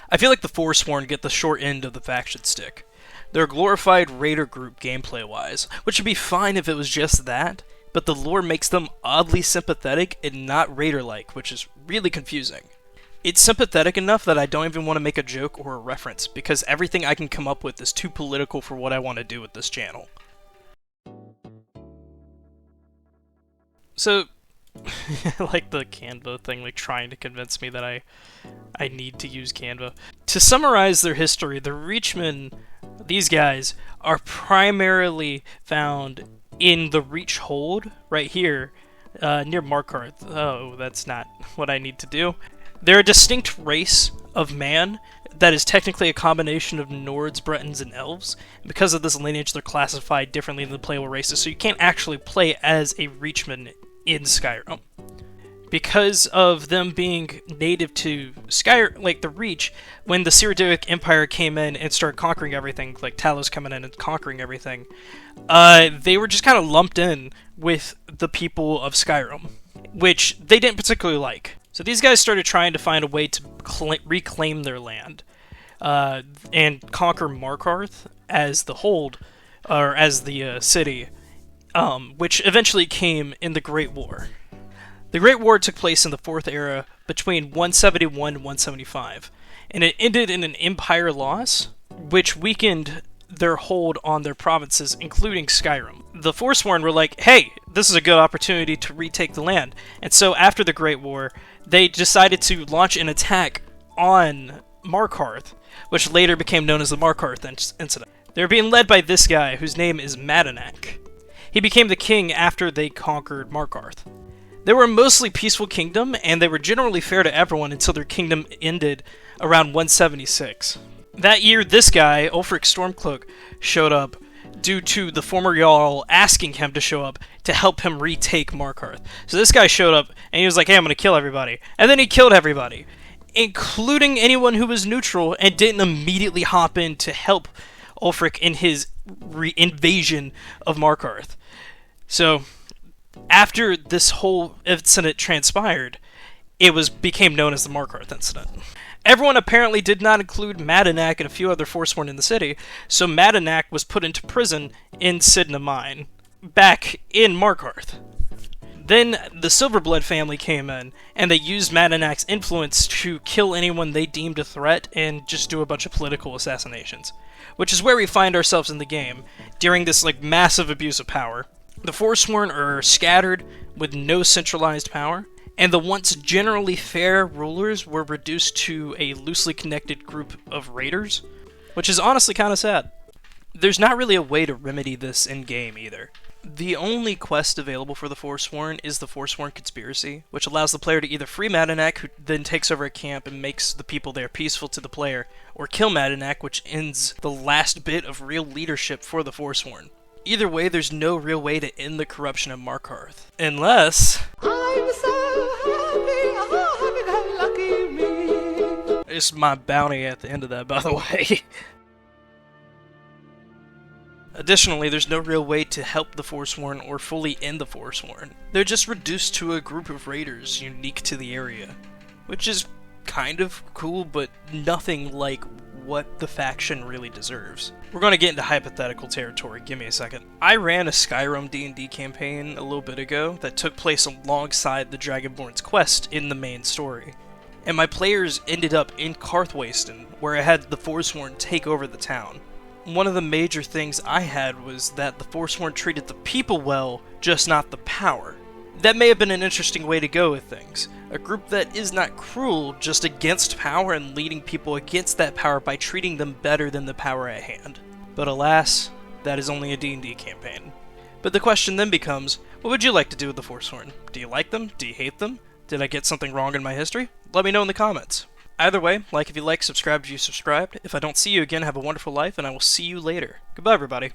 I feel like the Forsworn get the short end of the faction stick. They're a glorified raider group gameplay-wise, which would be fine if it was just that, but the lore makes them oddly sympathetic and not raider-like, which is really confusing. It's sympathetic enough that I don't even want to make a joke or a reference, because everything I can come up with is too political for what I want to do with this channel. So, like the Canva thing, like trying to convince me that I need to use Canva. To summarize their history, the Reachmen, these guys, are primarily found in the Reach Hold, right here, near Markarth. Oh, that's not what I need to do. They're a distinct race of man that is technically a combination of Nords, Bretons, and Elves. Because of this lineage, they're classified differently than the playable races, so you can't actually play as a Reachman in Skyrim. Because of them being native to Skyrim, like the Reach, when the Cyrodiilic Empire came in and started conquering everything, like Talos coming in and conquering everything, they were just kind of lumped in with the people of Skyrim, which they didn't particularly like. So these guys started trying to find a way to reclaim their land and conquer Markarth as the hold, or as the city, which eventually came in the Great War. The Great War took place in the 4th era between 171 and 175, and it ended in an empire loss, which weakened their hold on their provinces, including Skyrim. The Forsworn were like, hey, this is a good opportunity to retake the land, and so after the Great War, they decided to launch an attack on Markarth, which later became known as the Markarth Incident. They were being led by this guy, whose name is Madanak. He became the king after they conquered Markarth. They were a mostly peaceful kingdom, and they were generally fair to everyone until their kingdom ended around 176. That year, this guy, Ulfric Stormcloak, showed up due to the former Jarl asking him to show up to help him retake Markarth. So this guy showed up, and he was like, hey, I'm gonna kill everybody. And then he killed everybody, including anyone who was neutral, and didn't immediately hop in to help Ulfric in his invasion of Markarth. So, after this whole incident transpired, it became known as the Markarth Incident. Everyone apparently did not include Madanak and a few other Forsworn in the city, so Madanak was put into prison in Sidna Mine, back in Markarth. Then the Silverblood family came in, and they used Madanak's influence to kill anyone they deemed a threat and just do a bunch of political assassinations. Which is where we find ourselves in the game, during this massive abuse of power. The Forsworn are scattered with no centralized power, and the once generally fair rulers were reduced to a loosely connected group of raiders, which is honestly kind of sad. There's not really a way to remedy this in-game either. The only quest available for the Forsworn is the Forsworn Conspiracy, which allows the player to either free Madanak, who then takes over a camp and makes the people there peaceful to the player, or kill Madanak, which ends the last bit of real leadership for the Forsworn. Either way, there's no real way to end the corruption of Markarth. Unless... I'm so happy, lucky me. It's my bounty at the end of that, by the way. Additionally, there's no real way to help the Forsworn or fully end the Forsworn. They're just reduced to a group of raiders unique to the area. Which is kind of cool, but nothing like what the faction really deserves. We're going to get into hypothetical territory, give me a second. I ran a Skyrim D&D campaign a little bit ago that took place alongside the Dragonborn's quest in the main story. And my players ended up in Karthwasten, where I had the Forsworn take over the town. One of the major things I had was that the Forsworn treated the people well, just not the power. That may have been an interesting way to go with things. A group that is not cruel, just against power and leading people against that power by treating them better than the power at hand. But alas, that is only a D&D campaign. But the question then becomes, what would you like to do with the Forsworn? Do you like them? Do you hate them? Did I get something wrong in my history? Let me know in the comments. Either way, like if you like, subscribe if you subscribed. If I don't see you again, have a wonderful life, and I will see you later. Goodbye, everybody.